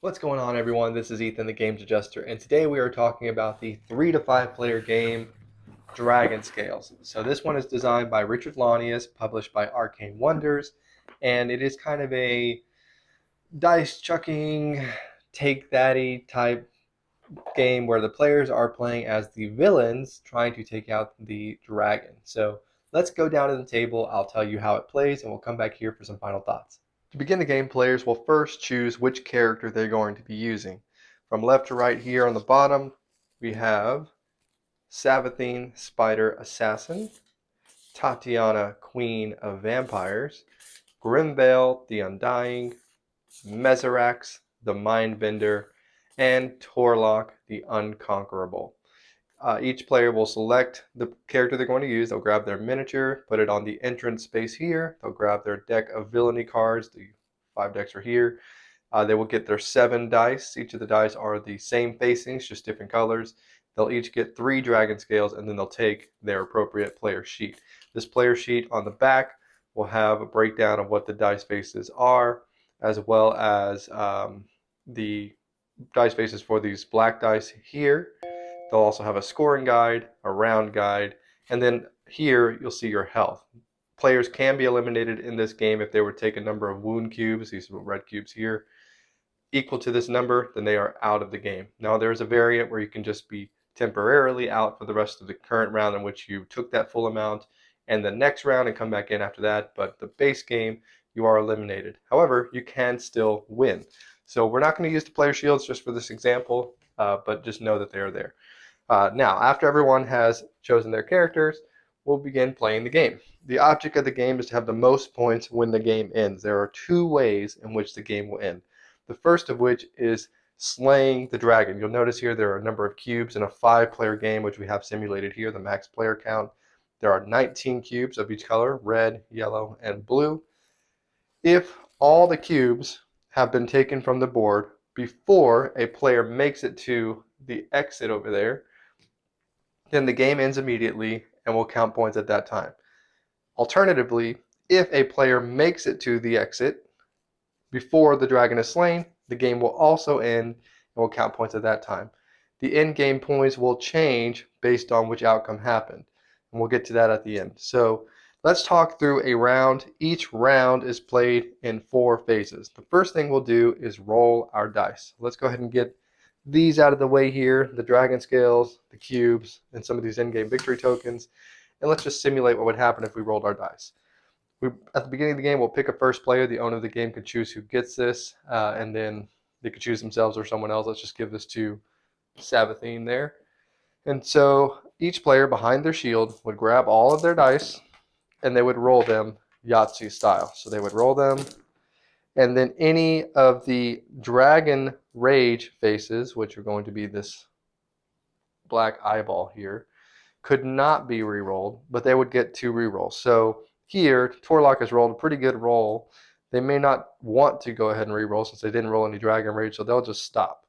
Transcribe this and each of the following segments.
What's going on, everyone? This is Ethan, the Games Adjuster, and today we are talking about the 3 to 5 player game Dragonscales. So this one is designed by Richard Launius, published by Arcane Wonders, and it is kind of a dice chucking, take thatty type game where the players are playing as the villains trying to take out the dragon. So let's go down to the table. I'll tell you how it plays, and we'll come back here for some final thoughts. To begin the game, players will first choose which character they're going to be using. From left to right here on the bottom, we have Savathine, Spider Assassin, Tatiana, Queen of Vampires, Grimvale, the Undying, Meserax, the Mindbender, and Torlock, the Unconquerable. Each player will select the character they're going to use. They'll grab their miniature, put it on the entrance space here. They'll grab their deck of villainy cards. The 5 decks are here. They will get their 7 dice. Each of the dice are the same facings, just different colors. They'll each get 3 Dragonscales, and then they'll take their appropriate player sheet. This player sheet on the back will have a breakdown of what the dice faces are, as well as the dice faces for these black dice here. They'll also have a scoring guide, a round guide, and then here you'll see your health. Players can be eliminated in this game if they were to take a number of wound cubes, these red cubes here, equal to this number, then they are out of the game. Now there's a variant where you can just be temporarily out for the rest of the current round in which you took that full amount, and the next round and come back in after that, but the base game, you are eliminated. However, you can still win. So we're not going to use the player shields just for this example, but just know that they are there. Now, after everyone has chosen their characters, we'll begin playing the game. The object of the game is to have the most points when the game ends. There are 2 ways in which the game will end. The first of which is slaying the dragon. You'll notice here there are a number of cubes in a 5-player game, which we have simulated here, the max player count. There are 19 cubes of each color, red, yellow, and blue. If all the cubes have been taken from the board before a player makes it to the exit over there, then the game ends immediately and will count points at that time. Alternatively, if a player makes it to the exit before the dragon is slain, the game will also end and will count points at that time. The end game points will change based on which outcome happened, and we'll get to that at the end. So let's talk through a round. Each round is played in 4 phases. The first thing we'll do is roll our dice. Let's go ahead and get these out of the way here, the Dragonscales, the cubes, and some of these in-game victory tokens. And let's just simulate what would happen if we rolled our dice. At the beginning of the game, we'll pick a first player. The owner of the game can choose who gets this, and then they could choose themselves or someone else. Let's just give this to Savathine there. And so each player behind their shield would grab all of their dice, and they would roll them Yahtzee style. So they would roll them, and then any of the dragon rage faces, which are going to be this black eyeball here, could not be re-rolled, but they would get 2 re-rolls. So here, Torlock has rolled a pretty good roll. They may not want to go ahead and re-roll since they didn't roll any dragon rage, so they'll just stop.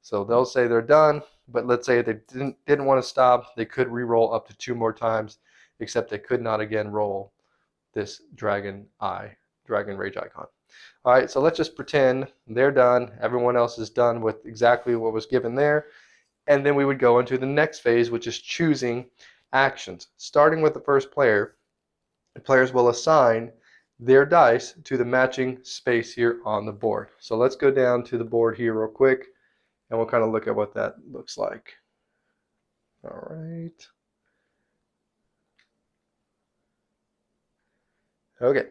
So they'll say they're done, but let's say they didn't want to stop, they could re-roll up to 2 more times, except they could not again roll this dragon rage icon. All right, so let's just pretend they're done. Everyone else is done with exactly what was given there. And then we would go into the next phase, which is choosing actions. Starting with the first player, the players will assign their dice to the matching space here on the board. So let's go down to the board here real quick, and we'll kind of look at what that looks like. All right. Okay,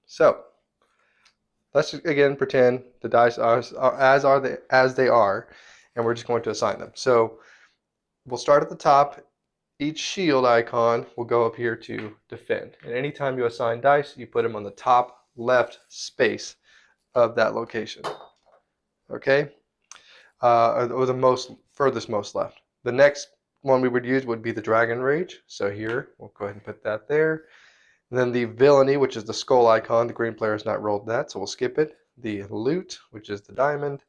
so let's just, again, pretend the dice are as they are, and we're just going to assign them. So we'll start at the top. Each shield icon will go up here to defend. And anytime you assign dice, you put them on the top left space of that location. Okay? Or the furthest most left. The next one we would use would be the Dragon Rage. So here, we'll go ahead and put that there. And then the Villainy, which is the skull icon. The green player has not rolled that, so we'll skip it. The Loot, which is the diamond.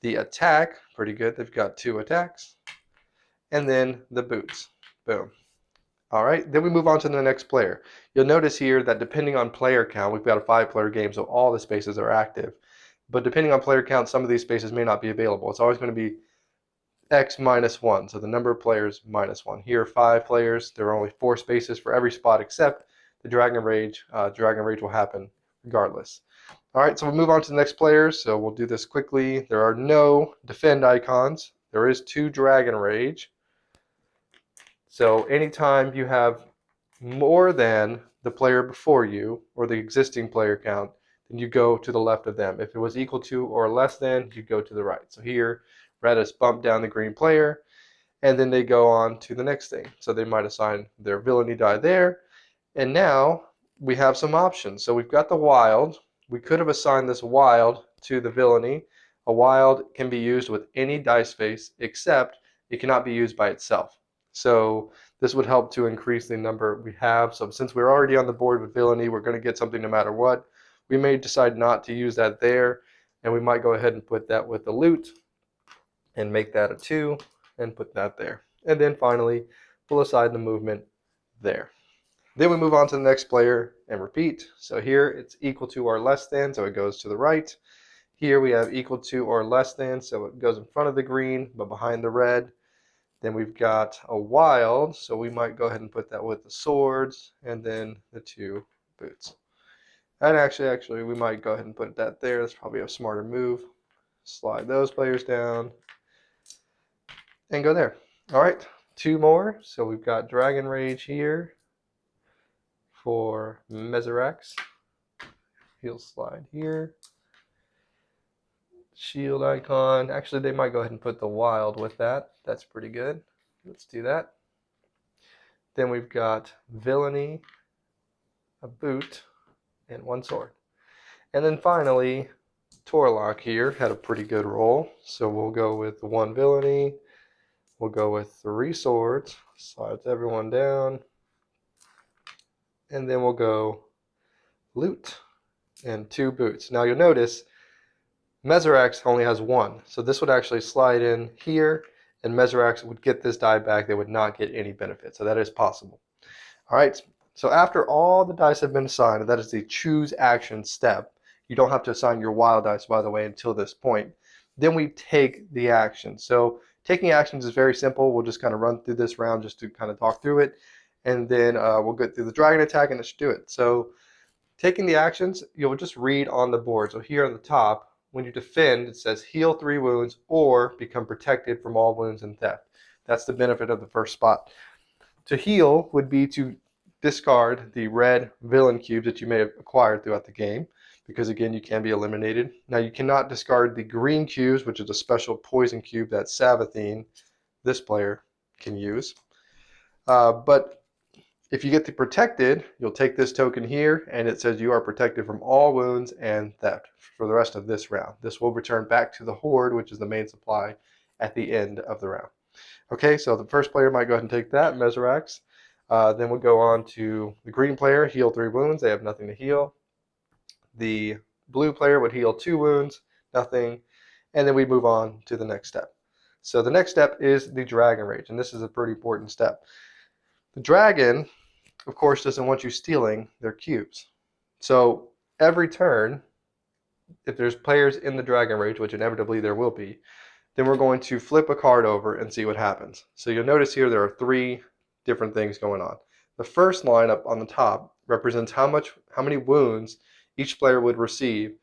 The Attack, pretty good. They've got 2 attacks. And then the Boots. Boom. All right, then we move on to the next player. You'll notice here that depending on player count, we've got a 5-player game, so all the spaces are active. but depending on player count, some of these spaces may not be available. It's always going to be X minus 1, so the number of players minus 1. Here, 5 players, there are only 4 spaces for every spot except the Dragon Rage. Dragon Rage will happen regardless. All right, so we'll move on to the next players. So we'll do this quickly. There are no defend icons. There is 2 Dragon Rage. So anytime you have more than the player before you or the existing player count, then you go to the left of them. If it was equal to or less than, you go to the right. So here, red has bumped down the green player, and then they go on to the next thing. So they might assign their villainy die there. And now we have some options. So we've got the wild. We could have assigned this wild to the villainy. A wild can be used with any dice face, except it cannot be used by itself. So this would help to increase the number we have. So since we're already on the board with villainy, we're going to get something no matter what. We may decide not to use that there, and we might go ahead and put that with the loot and make that a 2 and put that there. And then finally, we'll assign the movement there. Then we move on to the next player and repeat. So here it's equal to or less than, so it goes to the right. Here we have equal to or less than, so it goes in front of the green but behind the red. Then we've got a wild, so we might go ahead and put that with the swords and then the 2 boots. And actually we might go ahead and put that there. That's probably a smarter move. Slide those players down and go there. All right, 2 more. So we've got Dragon Rage here for Meserax. He'll slide here. Shield icon. Actually, they might go ahead and put the wild with that. That's pretty good. Let's do that. Then we've got villainy, a boot, and 1 sword. And then finally, Torlock here had a pretty good roll. So we'll go with 1 villainy. We'll go with 3 swords. Slides everyone down. And then we'll go loot and 2 boots. Now you'll notice Meserax only has 1, so this would actually slide in here, and Meserax would get this die back. They would not get any benefit, so that is possible. All right, so after all the dice have been assigned, and that is the choose action step. You don't have to assign your wild dice, by the way, until this point. Then we take the action. So taking actions is very simple. We'll just kind of run through this round just to kind of talk through it, and then we'll get through the dragon attack, and it should do it. So taking the actions, you'll just read on the board. So here on the top, when you defend, it says heal 3 wounds or become protected from all wounds and theft. That's the benefit of the first spot. To heal would be to discard the red villain cubes that you may have acquired throughout the game, because again, you can be eliminated. Now you cannot discard the green cubes, which is a special poison cube that Savathine, this player, can use. But if you get the protected, you'll take this token here, and it says you are protected from all wounds and theft for the rest of this round. This will return back to the horde, which is the main supply, at the end of the round. Okay, so the first player might go ahead and take that, Meserax. Then we'll go on to the green player, heal 3 wounds. They have nothing to heal. The blue player would heal 2 wounds, nothing. And then we move on to the next step. So the next step is the Dragon Rage, and this is a pretty important step. The dragon, of course, doesn't want you stealing their cubes. So every turn, if there's players in the Dragon Rage, which inevitably there will be, then we're going to flip a card over and see what happens. So you'll notice here there are 3 different things going on. The first line up on the top represents how many wounds each player would receive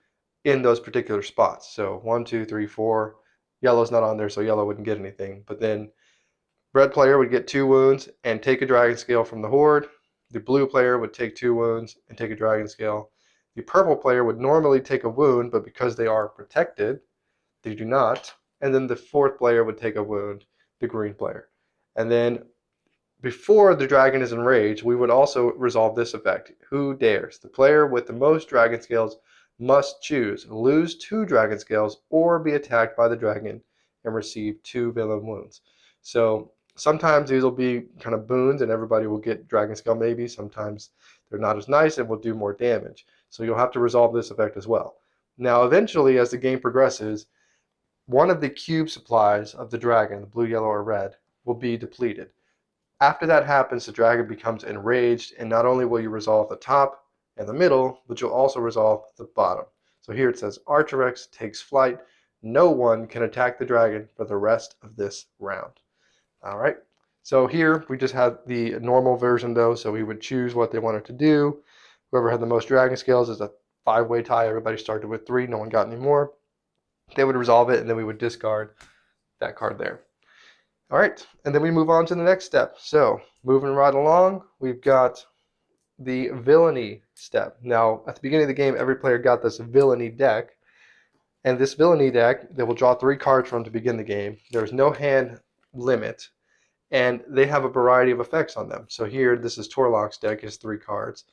in those particular spots. So 1, 2, 3, 4. Yellow's not on there, so yellow wouldn't get anything. But then red player would get 2 wounds and take a dragon scale from the horde. The blue player would take 2 wounds and take a dragon scale. The purple player would normally take a wound, but because they are protected, they do not. And then the 4th player would take a wound, the green player. And then before the dragon is enraged, we would also resolve this effect. Who dares? The player with the most dragon scales must choose lose 2 dragon scales or be attacked by the dragon and receive 2 villain wounds. So sometimes these will be kind of boons and everybody will get dragon scale maybe. Sometimes they're not as nice and will do more damage. So you'll have to resolve this effect as well. Now eventually, as the game progresses, one of the cube supplies of the dragon, the blue, yellow, or red, will be depleted. After that happens, the dragon becomes enraged, and not only will you resolve the top and the middle, but you'll also resolve the bottom. So here it says Archarex takes flight. No one can attack the dragon for the rest of this round. All right. So here we just had the normal version though, so we would choose what they wanted to do. Whoever had the most dragon scales is a 5-way tie. Everybody started with 3. No one got any more. They would resolve it, and then we would discard that card there. All right, and then we move on to the next step. So moving right along, we've got the villainy step. Now, at the beginning of the game, every player got this villainy deck. And this villainy deck, they will draw 3 cards from to begin the game. There's no hand limit, and they have a variety of effects on them. So here, this is Torloc's deck, his 3 cards.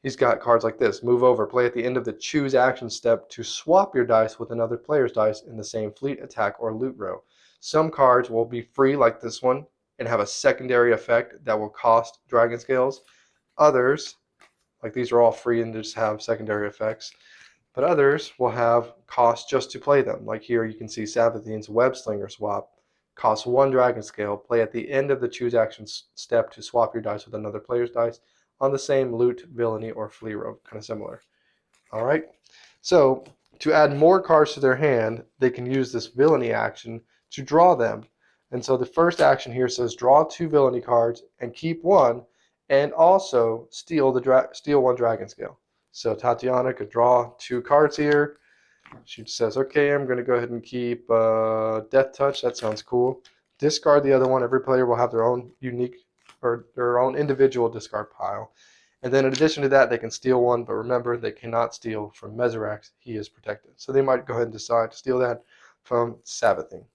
He's got cards like this. Move over, play at the end of the choose action step to swap your dice with another player's dice in the same fleet, attack, or loot row. Some cards will be free like this one and have a secondary effect that will cost Dragonscales. Others, like these are all free and just have secondary effects. But others will have cost just to play them. Like here you can see Sabathine's Web Slinger swap. Costs 1 Dragonscale. Play at the end of the choose action step to swap your dice with another player's dice on the same loot, villainy, or flea row, kind of similar. All right. So to add more cards to their hand, they can use this villainy action to draw them. And so the first action here says draw 2 villainy cards and keep 1, and also steal 1 Dragonscale. So Tatiana could draw 2 cards here. She says, okay, I'm going to go ahead and keep Death Touch. That sounds cool. Discard the other one. Every player will have their own unique or their own individual discard pile. And then in addition to that, they can steal 1, but remember, they cannot steal from Meserax. He is protected. So they might go ahead and decide to steal that from Sabathine.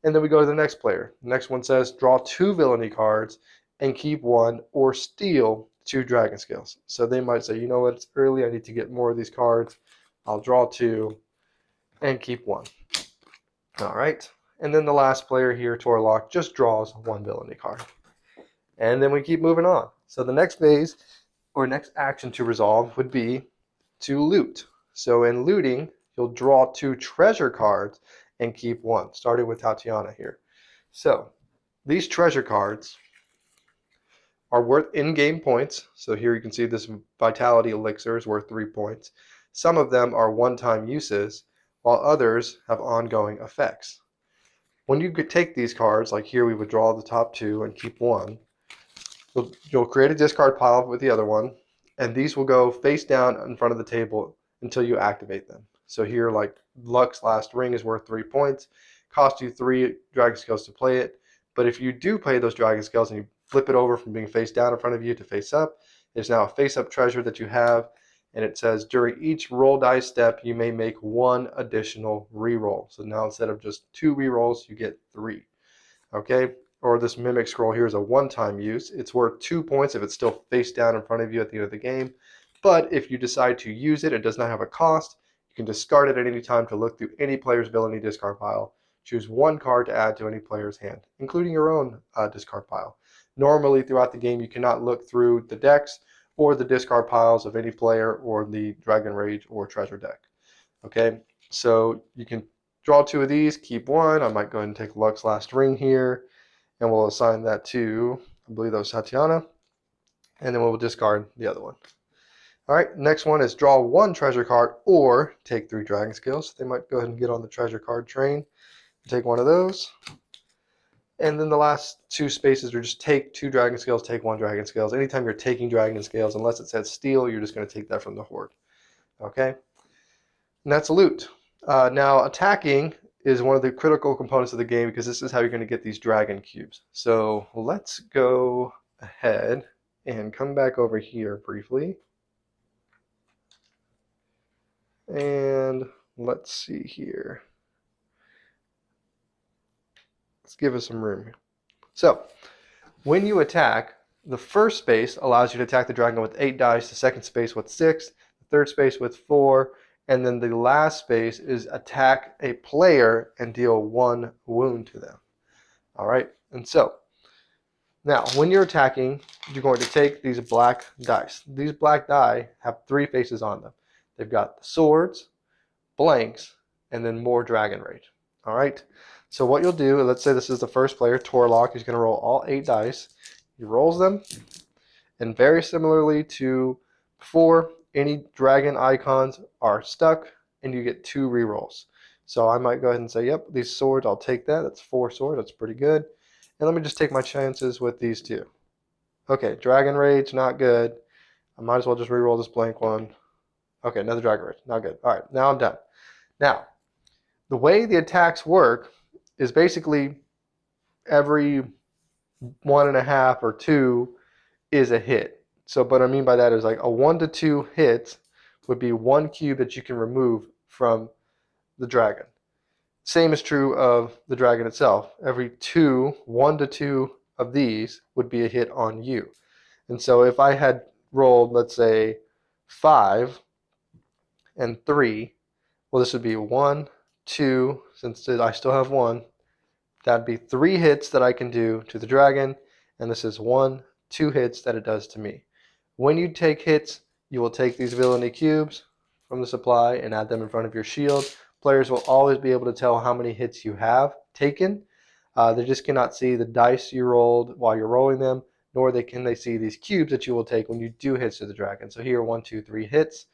And then we go to the next player. The next one says, draw 2 villainy cards and keep 1 or steal 2 Dragonscales. So they might say, you know what, it's early, I need to get more of these cards. I'll draw 2 and keep 1. All right. And then the last player here, Torlock, just draws 1 villainy card. And then we keep moving on. So the next phase or next action to resolve would be to loot. So in looting, you'll draw 2 treasure cards and keep 1, starting with Tatiana here. So these treasure cards are worth in-game points. So here you can see this Vitality Elixir is worth 3 points. Some of them are one-time uses, while others have ongoing effects. When you could take these cards, like here we would draw the top 2 and keep 1, you'll create a discard pile with the other one, and these will go face down in front of the table until you activate them. So here, like Luck's Last Ring is worth 3 points, cost you 3 Dragonscales to play it, but if you do play those Dragonscales and you flip it over from being face down in front of you to face up, there's now a face-up treasure that you have, and it says during each roll dice step, you may make 1 additional reroll. So now instead of just 2 rerolls, you get 3. Okay? Or this Mimic Scroll here is a one-time use. It's worth 2 points if it's still face down in front of you at the end of the game. But if you decide to use it, it does not have a cost. You can discard it at any time to look through any player's villainy discard pile. Choose 1 card to add to any player's hand, including your own discard pile. Normally, throughout the game, you cannot look through the decks or the discard piles of any player or the Dragon Rage or Treasure deck. Okay, so you can draw 2 of these, keep 1. I might go ahead and take Luck's Last Ring here, and we'll assign that to, I believe that was Tatiana, and then we'll discard the other one. All right, next one is draw 1 treasure card or take 3 Dragonscales. They might go ahead and get on the treasure card train. Take 1 of those. And then the last 2 spaces are just take 2 Dragonscales, take 1 Dragonscales. Anytime you're taking Dragonscales, unless it says steal, you're just going to take that from the horde. Okay? And that's loot. Now, attacking is one of the critical components of the game because this is how you're going to get these dragon cubes. So let's go ahead and come back over here briefly. And let's see here. Let's give us some room. So when you attack, the first space allows you to attack the dragon with 8 dice, the second space with 6, the third space with 4, and then the last space is attack a player and deal 1 wound to them. All right, and so now when you're attacking, you're going to take these black dice. These black die have 3 faces on them. They've got the swords, blanks, and then more dragon rage. All right, so what you'll do, let's say this is the first player, Torlock. He's going to roll all 8 dice. He rolls them, and very similarly to before, any dragon icons are stuck. and you get 2 rerolls. So I might go ahead and say, yep, these swords, I'll take that. That's 4 swords. That's pretty good. And let me just take my chances with these 2. Okay, Dragon Rage, not good. I might as well just reroll this blank one. Okay, another Dragon Rage, not good. All right, now I'm done. Now, the way the attacks work is basically every 1.5 or 2 is a hit. So what I mean by that is like a 1 to 2 hits would be 1 cube that you can remove from the dragon. Same is true of the dragon itself. Every 1 to 2 of these would be a hit on you. And so if I had rolled, let's say, 5 and 3, well, this would be 1, 2, since I still have 1, that'd be 3 hits that I can do to the dragon, and this is 1, 2 hits that it does to me. When you take hits, you will take these villainy cubes from the supply and add them in front of your shield. Players will always be able to tell how many hits you have taken. They just cannot see the dice you rolled while you're rolling them, nor can they see these cubes that you will take when you do hits to the dragon. So here, 1, 2, 3 hits.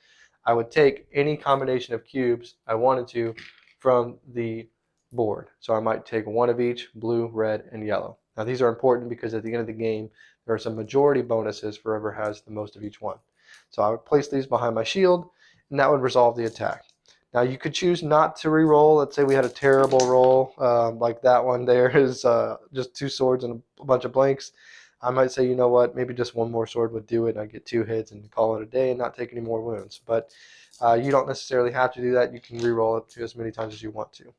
I would take any combination of cubes I wanted to from the board. So I might take 1 of each, blue, red, and yellow. Now these are important because at the end of the game, there are some majority bonuses for whoever has the most of each one. So I would place these behind my shield, and that would resolve the attack. Now you could choose not to re-roll. Let's say we had a terrible roll, like that one there is just 2 swords and a bunch of blanks. I might say, you know what, maybe just 1 more sword would do it, and I get 2 hits and call it a day and not take any more wounds. But you don't necessarily have to do that. You can re-roll it to as many times as you want to,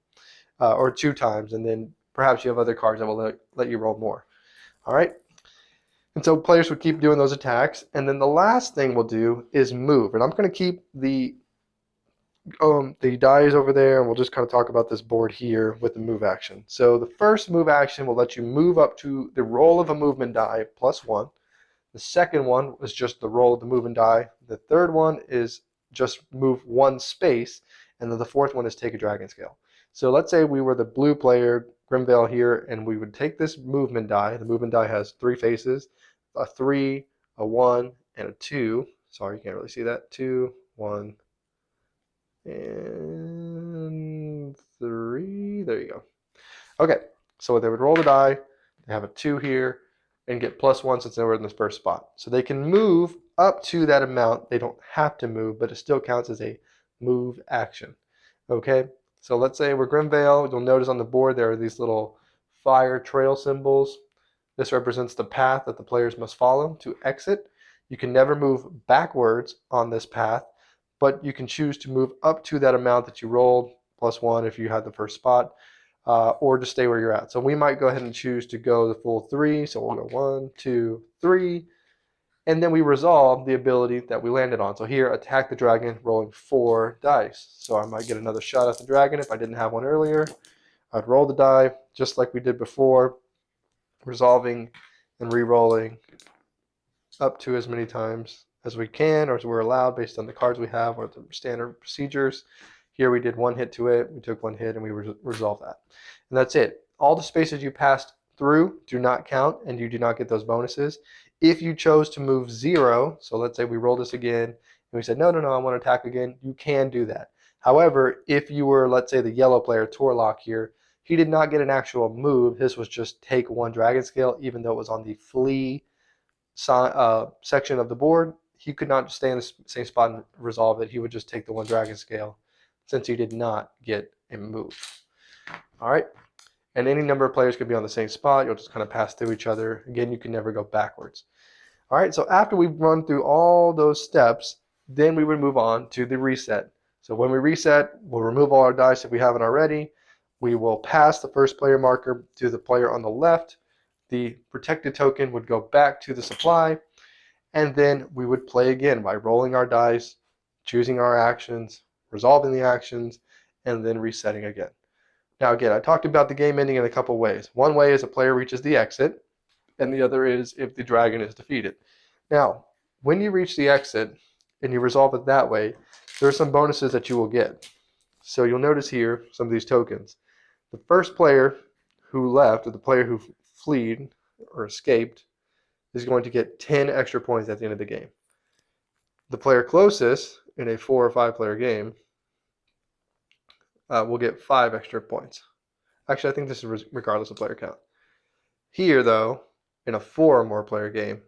or 2 times, and then perhaps you have other cards that will let you roll more. All right. And so players would keep doing those attacks, and then the last thing we'll do is move. And I'm going to keep the dice over there, and we'll just kind of talk about this board here with the move action. So the first move action will let you move up to the roll of a movement die +1. The second one is just the roll of the movement die. The third one is just move 1 space, and then the fourth one is take a dragon scale. So let's say we were the blue player, Grimvale here, and we would take this movement die. The movement die has 3 faces, a 3, a 1, and a 2. Sorry, you can't really see that. 2, 1, and 3. There you go. Okay, so they would roll the die. They have a 2 here and get +1 since they were in this first spot. So they can move up to that amount. They don't have to move, but it still counts as a move action. Okay, so let's say we're Grimvale. You'll notice on the board there are these little fire trail symbols. This represents the path that the players must follow to exit. You can never move backwards on this path, but you can choose to move up to that amount that you rolled, +1 if you had the first spot, or just stay where you're at. So we might go ahead and choose to go the full 3. So we'll go 1, 2, 3, and then we resolve the ability that we landed on. So here, attack the dragon, rolling 4 dice. So I might get another shot at the dragon if I didn't have one earlier. I'd roll the die just like we did before, resolving and re-rolling up to as many times as we can, or as we're allowed based on the cards we have or the standard procedures. Here we did 1 hit to it, we took 1 hit, and we resolved that. And that's it. All the spaces you passed through do not count, and you do not get those bonuses. If you chose to move 0, so let's say we roll this again, and we said, no, I want to attack again, you can do that. However, if you were, let's say, the yellow player, Torlock here, he did not get an actual move. His was just take 1 dragon scale, even though it was on the flee section of the board. He could not stay in the same spot and resolve it. He would just take the 1 dragon scale since he did not get a move. All right. And any number of players could be on the same spot. You'll just kind of pass through each other. Again, you can never go backwards. All right. So after we've run through all those steps, then we would move on to the reset. So when we reset, we'll remove all our dice if we haven't already. We will pass the first player marker to the player on the left. The protected token would go back to the supply. And then we would play again by rolling our dice, choosing our actions, resolving the actions, and then resetting again. Now again, I talked about the game ending in a couple ways. One way is a player reaches the exit, and the other is if the dragon is defeated. Now, when you reach the exit and you resolve it that way, there are some bonuses that you will get. So you'll notice here some of these tokens. The first player who left, or the player who fled or escaped, is going to get 10 extra points at the end of the game. The player closest in a 4 or 5 player game will get 5 extra points. Actually, I think this is regardless of player count. Here, though, in a 4 or more player game,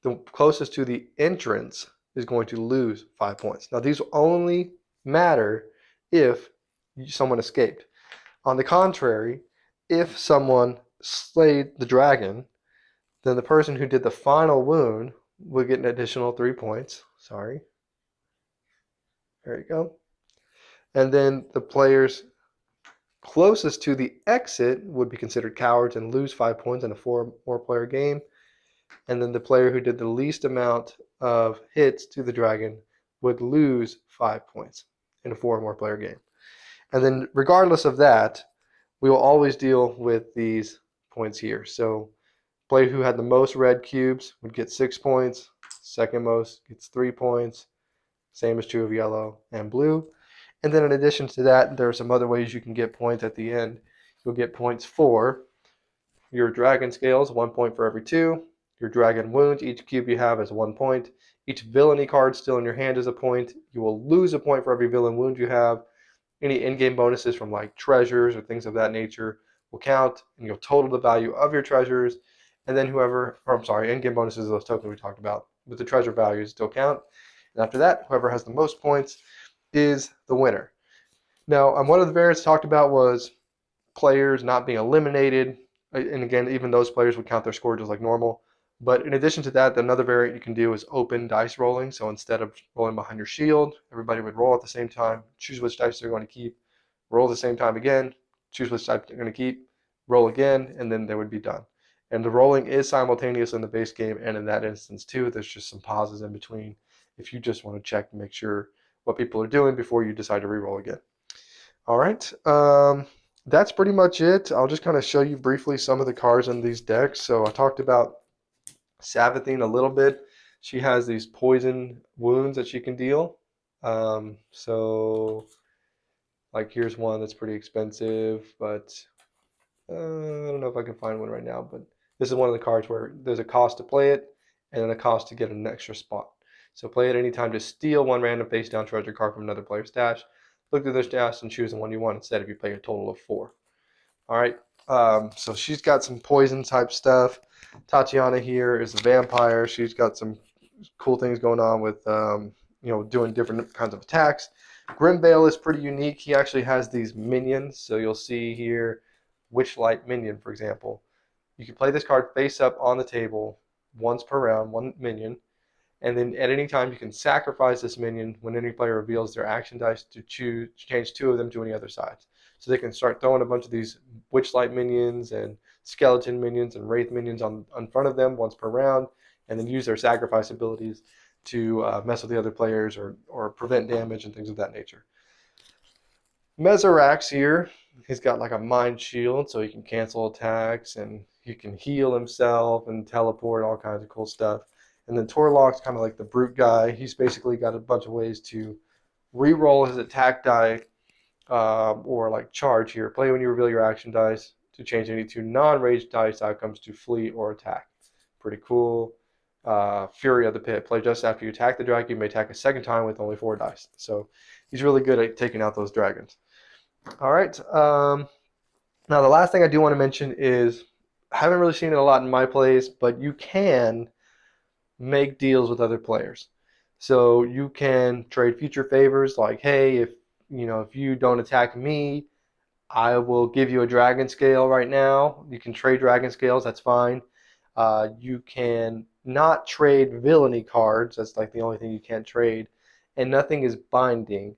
the closest to the entrance is going to lose 5 points. Now, these only matter if someone escaped. On the contrary, if someone slayed the dragon, then the person who did the final wound would get an additional 3 points. Sorry. There you go. And then the players closest to the exit would be considered cowards and lose 5 points in a 4 or more player game. And then the player who did the least amount of hits to the dragon would lose 5 points in a 4 or more player game. And then regardless of that, we will always deal with these points here. So player who had the most red cubes would get 6 points. Second most gets 3 points. Same is true of yellow and blue. And then in addition to that, there are some other ways you can get points at the end. You'll get points for your Dragonscales, 1 point for every 2. Your Dragon Wounds, each cube you have is 1 point. Each villainy card still in your hand is a point. You will lose a point for every villain wound you have. Any in-game bonuses from like treasures or things of that nature will count, and you'll total the value of your treasures. And then in-game bonuses are those tokens we talked about, but the treasure values still count. And after that, whoever has the most points is the winner. Now, one of the variants talked about was players not being eliminated. And again, even those players would count their score just like normal. But in addition to that, another variant you can do is open dice rolling. So instead of rolling behind your shield, everybody would roll at the same time, choose which dice they're going to keep, roll at the same time again, choose which dice they're going to keep, roll again, and then they would be done. And the rolling is simultaneous in the base game, and in that instance too, there's just some pauses in between if you just want to check and make sure what people are doing before you decide to re-roll again. All right, that's pretty much it. I'll just kind of show you briefly some of the cards in these decks. So I talked about Savathine a little bit. She has these poison wounds that she can deal. So like here's one that's pretty expensive, but I don't know if I can find one right now, but this is one of the cards where there's a cost to play it and then a cost to get an extra spot. So play it anytime to steal one random face down treasure card from another player's stash. Look through their stash and choose the one you want instead if you play a total of 4. All right, so she's got some poison type stuff. Tatiana here is a vampire. She's got some cool things going on with doing different kinds of attacks. Grimvale is pretty unique. He actually has these minions. So you'll see here Witchlight minion, for example. You can play this card face up on the table once per round, one minion. And then at any time you can sacrifice this minion when any player reveals their action dice to change 2 of them to any other sides. So they can start throwing a bunch of these Witchlight minions and skeleton minions and wraith minions on front of them once per round, and then use their sacrifice abilities to mess with the other players or prevent damage and things of that nature. Meserax here, he's got like a mind shield, so he can cancel attacks and he can heal himself and teleport, all kinds of cool stuff. And then Torlok's kind of like the brute guy. He's basically got a bunch of ways to re-roll his attack die or like charge here. Play when you reveal your action dice to change any 2 non-ranged dice outcomes to flee or attack. Pretty cool. Fury of the Pit. Play just after you attack the dragon. You may attack a second time with only 4 dice. So he's really good at taking out those dragons. All right. Now the last thing I do want to mention is I haven't really seen it a lot in my plays, but you can make deals with other players. So you can trade future favors, like, hey, if you don't attack me, I will give you a dragon scale right now. You can trade dragon scales, that's fine. You can not trade villainy cards, that's like the only thing you can't trade, and nothing is binding.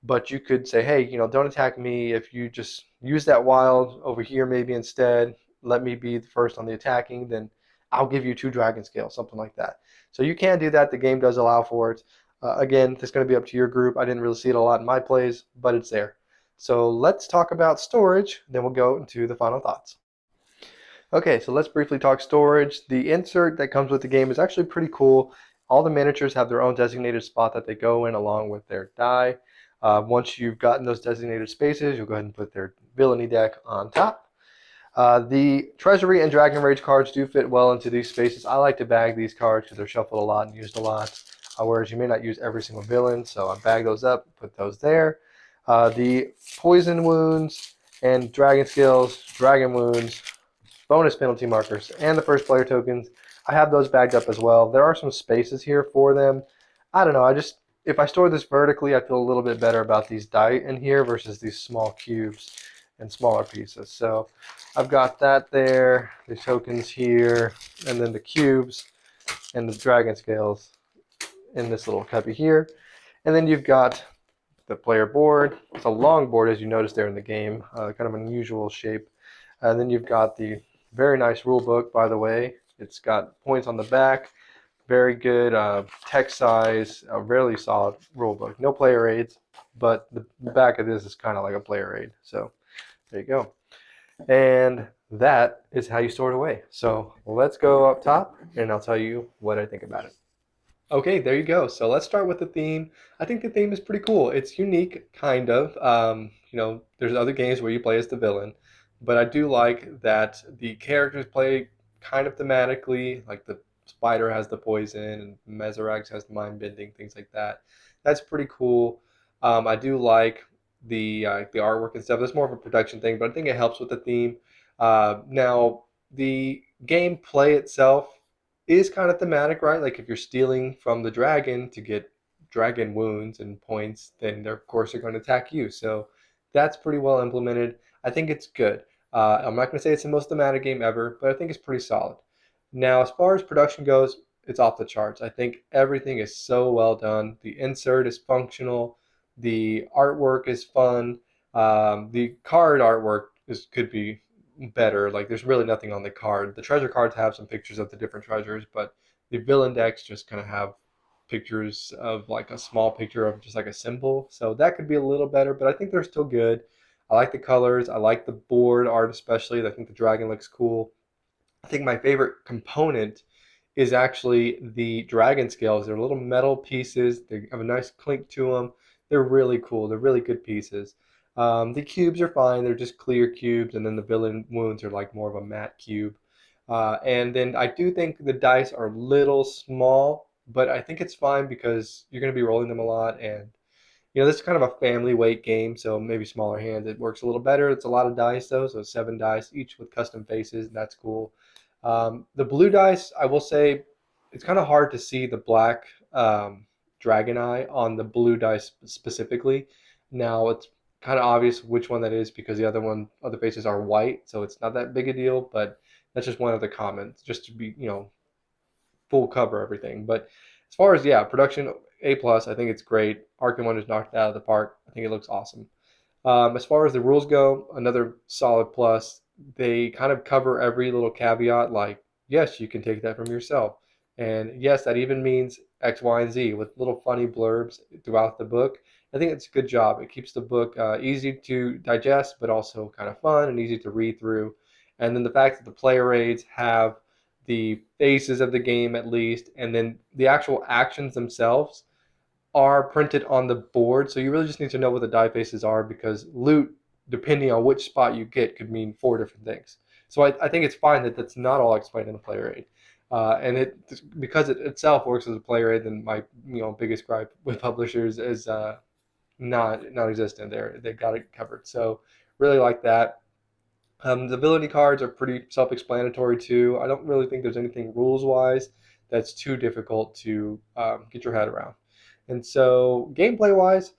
But you could say, hey, don't attack me. If you just use that wild over here maybe instead, let me be the first on the attacking, then I'll give you 2 dragon scales, something like that. So you can do that. The game does allow for it. Again, it's going to be up to your group. I didn't really see it a lot in my plays, but it's there. So let's talk about storage, then we'll go into the final thoughts. Okay, so let's briefly talk storage. The insert that comes with the game is actually pretty cool. All the miniatures have their own designated spot that they go in along with their die. Once you've gotten those designated spaces, you'll go ahead and put their villainy deck on top. The Treasury and Dragon Rage cards do fit well into these spaces. I like to bag these cards because they're shuffled a lot and used a lot, whereas you may not use every single villain, so I bag those up, put those there. The poison wounds and dragon skills, dragon wounds, bonus penalty markers, and the first player tokens. I have those bagged up as well. There are some spaces here for them. I don't know. If I store this vertically, I feel a little bit better about these die in here versus these small cubes and smaller pieces. So I've got that there, the tokens here, and then the cubes and the dragon scales in this little cubby here. And then you've got the player board. It's a long board, as you noticed there in the game, kind of an unusual shape. And then you've got the very nice rule book, by the way. It's got points on the back, very good text size, a really solid rule book. No player aids, but the back of this is kind of like a player aid. So there you go. And that is how you store it away. So let's go up top, and I'll tell you what I think about it. Okay, there you go. So let's start with the theme. I think the theme is pretty cool. It's unique, kind of. There's other games where you play as the villain, but I do like that the characters play kind of thematically. Like the spider has the poison, and Meserax has the mind bending, things like that. That's pretty cool. I do like the artwork and stuff. That's more of a production thing, but I think it helps with the theme. Now the gameplay itself is kind of thematic, right? Like if you're stealing from the dragon to get dragon wounds and points, then they're, of course, they're going to attack you. So that's pretty well implemented. I think it's good. I'm not going to say it's the most thematic game ever, but I think it's pretty solid. Now, as far as production goes, it's off the charts. I think everything is so well done. The insert is functional. The artwork is fun. The card artwork could be better. Like there's really nothing on the card. The treasure cards have some pictures of the different treasures, but the villain decks just kind of have pictures of like a small picture of just like a symbol. So that could be a little better, but I think they're still good. I like the colors. I like the board art especially. I think the dragon looks cool. I think my favorite component is actually the dragon scales. They're little metal pieces. They have a nice clink to them. They're really cool. They're really good pieces. The cubes are fine. They're just clear cubes, and then the villain wounds are like more of a matte cube. And then I do think the dice are little small, but I think it's fine because you're going to be rolling them a lot, and this is kind of a family weight game, so maybe smaller hands it works a little better. It's a lot of dice though, so 7 dice each with custom faces. And that's cool. The blue dice, I will say, it's kind of hard to see the black dragon eye on the blue dice specifically. Now it's kind of obvious which one that is because the other faces are white, so it's not that big a deal. But that's just one of the comments, just to be full cover everything. But as far as production, A+, I think it's great. Arcane Wonders knocked it out of the park. I think it looks awesome. As far as the rules go, another solid plus. They kind of cover every little caveat, like, yes, you can take that from yourself. And yes, that even means X, Y, and Z with little funny blurbs throughout the book. I think it's a good job. It keeps the book easy to digest, but also kind of fun and easy to read through. And then the fact that the player aids have the faces of the game at least, and then the actual actions themselves are printed on the board. So you really just need to know what the die faces are because loot, depending on which spot you get, could mean 4 different things. So I think it's fine that that's not all explained in the player aid. And because it itself works as a player aid, then my biggest gripe with publishers is non-existent. They've got it covered. So really like that. The ability cards are pretty self-explanatory too. I don't really think there's anything rules-wise that's too difficult to get your head around. And so gameplay-wise,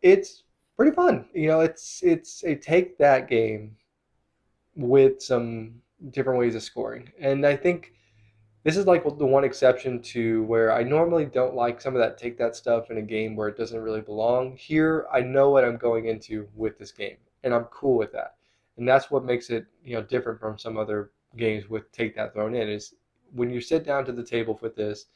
it's pretty fun. It's a take that game with some different ways of scoring. And I think this is like the one exception to where I normally don't like some of that take that stuff in a game where it doesn't really belong. Here, I know what I'm going into with this game, and I'm cool with that. And that's what makes it, different from some other games with take that thrown in is when you sit down to the table with this,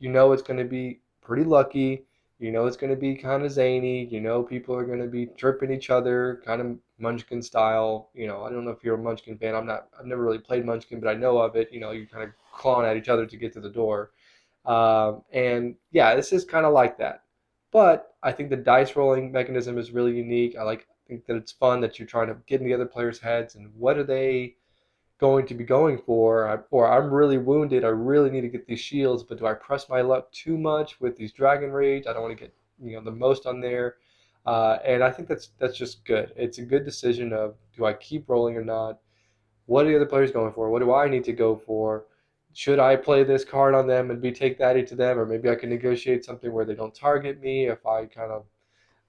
it's going to be pretty lucky. It's going to be kind of zany. People are going to be tripping each other, kind of Munchkin style. I don't know if you're a Munchkin fan. I've never really played Munchkin, but I know of it. You're kind of clawing at each other to get to the door. And yeah, this is kind of like that. But I think the dice rolling mechanism is really unique. I think that it's fun that you're trying to get in the other players' heads and what are they going to be going for? Or I'm really wounded. I really need to get these shields, but do I press my luck too much with these Dragon Rage? I don't want to get the most on there. And I think that's just good. It's a good decision of, do I keep rolling or not? What are the other players going for? What do I need to go for? Should I play this card on them and be take that into them, or maybe I can negotiate something where they don't target me if I kind of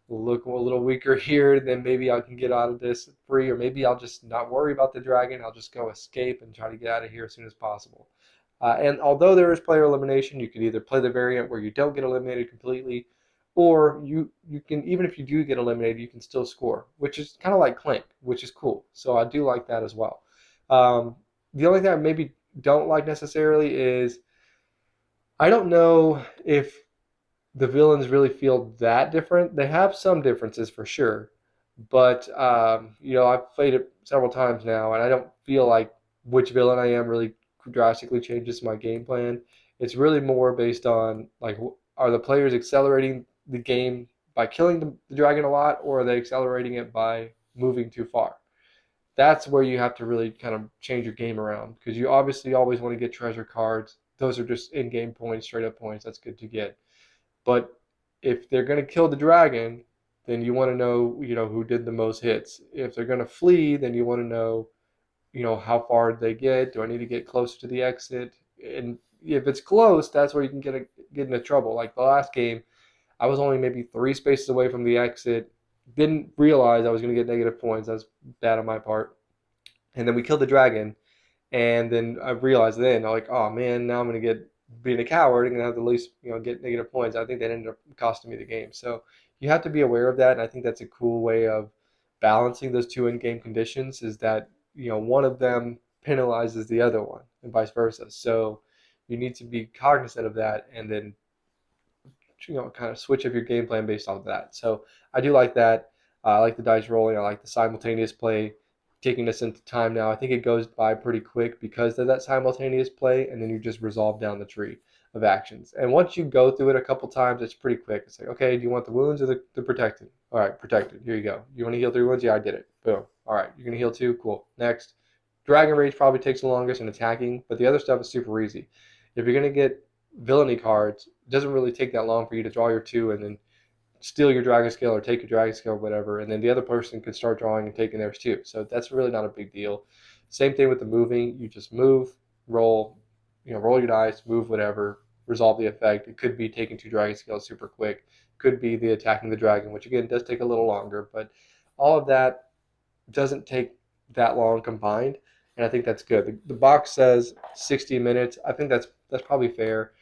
look a little weaker here, then maybe I can get out of this free, or maybe I'll just not worry about the dragon. I'll just go escape and try to get out of here as soon as possible. And although there is player elimination, you can either play the variant where you don't get eliminated completely, or you can, even if you do get eliminated, you can still score, which is kind of like Clank, which is cool. So I do like that as well. Um, the only thing I maybe don't like necessarily is, I don't know if the villains really feel that different. They have some differences for sure, but I've played it several times now, and I don't feel like which villain I am really drastically changes my game plan. It's really more based on, like, are the players accelerating the game by killing the dragon a lot, or are they accelerating it by moving too far? That's where you have to really kind of change your game around, because you obviously always want to get treasure cards. Those are just in-game points, straight up points. That's good to get. But if they're going to kill the dragon, then you want to know, who did the most hits. If they're going to flee, then you want to know, how far did they get? Do I need to get closer to the exit? And if it's close, that's where you can get into trouble. Like the last game, I was only maybe 3 spaces away from the exit. Didn't realize I was going to get negative points. That was bad on my part. And then we killed the dragon, and then I realized then, I'm like, oh man, now I'm going to get, being a coward, I'm going to have to at least, get negative points. I think that ended up costing me the game. So you have to be aware of that. And I think that's a cool way of balancing those two in-game conditions, is that, one of them penalizes the other one and vice versa. So you need to be cognizant of that, and then, kind of switch up your game plan based off of that. So I do like that. I like the dice rolling. I like the simultaneous play, taking us into time now. I think it goes by pretty quick because of that simultaneous play, and then you just resolve down the tree of actions. And once you go through it a couple times, it's pretty quick. It's like, okay, do you want the wounds or the protected? All right, protected. Here you go. You want to heal 3 wounds? Yeah, I did it. Boom. All right, you're going to heal 2? Cool. Next. Dragon Rage probably takes the longest in attacking, but the other stuff is super easy. If you're going to get villainy cards, it doesn't really take that long for you to draw your 2 and then steal your dragon scale or take your dragon scale or whatever, and then the other person could start drawing and taking theirs too. So that's really not a big deal. Same thing with the moving. You just move, roll, roll your dice, move whatever, resolve the effect. It could be taking 2 dragon scales super quick. Could be the attacking the dragon, which again does take a little longer, but all of that doesn't take that long combined, and I think that's good. The box says 60 minutes. I think that's probably fair.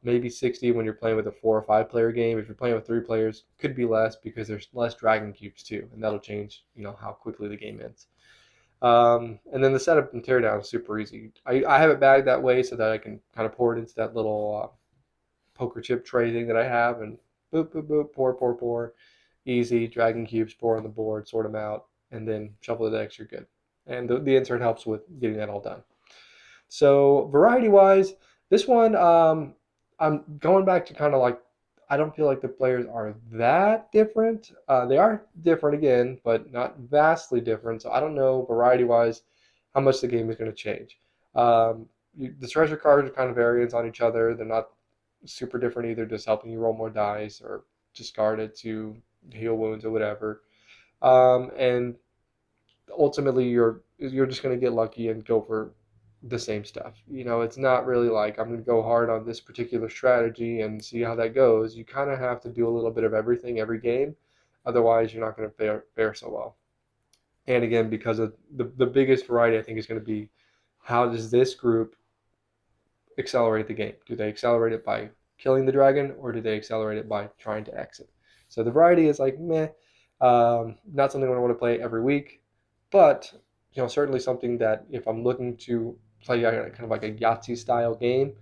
Maybe 60 when you're playing with a 4 or 5 player game. If you're playing with 3 players, could be less because there's less dragon cubes too, and that'll change, how quickly the game ends. And then the setup and teardown is super easy. I have it bagged that way so that I can kind of pour it into that little poker chip tray thing that I have, and boop, boop, boop, pour, pour, pour. Easy, dragon cubes, pour on the board, sort them out, and then shuffle the decks, you're good. And the insert helps with getting that all done. So variety-wise, this one, I'm going back to kind of like, I don't feel like the players are that different. They are different again, but not vastly different. So I don't know, variety-wise, how much the game is going to change. The treasure cards are kind of variants on each other. They're not super different either, just helping you roll more dice or discard it to heal wounds or whatever. And ultimately, you're just going to get lucky and go for the same stuff. It's not really like, I'm going to go hard on this particular strategy and see how that goes. You kind of have to do a little bit of everything every game. Otherwise, you're not going to fare so well. And again, because of the biggest variety, I think, is going to be, how does this group accelerate the game? Do they accelerate it by killing the dragon, or do they accelerate it by trying to exit? So the variety is like, meh. Not something I want to play every week, but certainly something that if I'm looking to play kind of like a Yahtzee style game,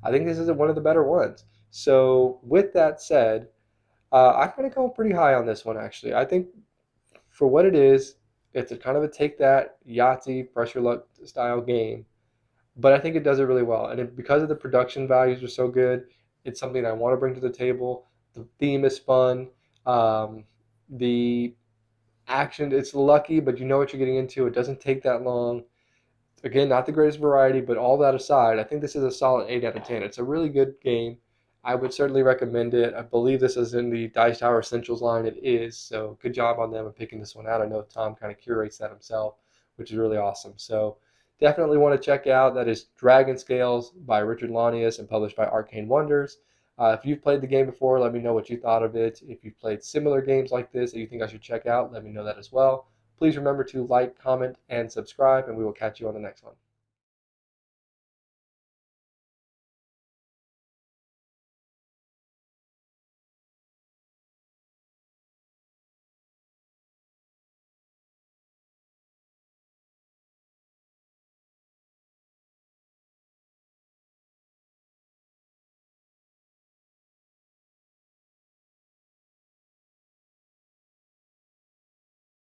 I think this is one of the better ones. So with that said, I'm going to go pretty high on this one actually. I think for what it is, it's a kind of a take that Yahtzee pressure luck style game, but I think it does it really well. And because of the production values are so good, it's something I want to bring to the table. The theme is fun. The action, it's lucky, but you know what you're getting into. It doesn't take that long. Again, not the greatest variety, but all that aside, I think this is a solid 8 out of 10. It's a really good game. I would certainly recommend it. I believe this is in the Dice Tower Essentials line. It is, so good job on them in picking this one out. I know Tom kind of curates that himself, which is really awesome. So definitely want to check out. That is Dragonscales by Richard Launius and published by Arcane Wonders. If you've played the game before, let me know what you thought of it. If you've played similar games like this that you think I should check out, let me know that as well. Please remember to like, comment, and subscribe, and we will catch you on the next one.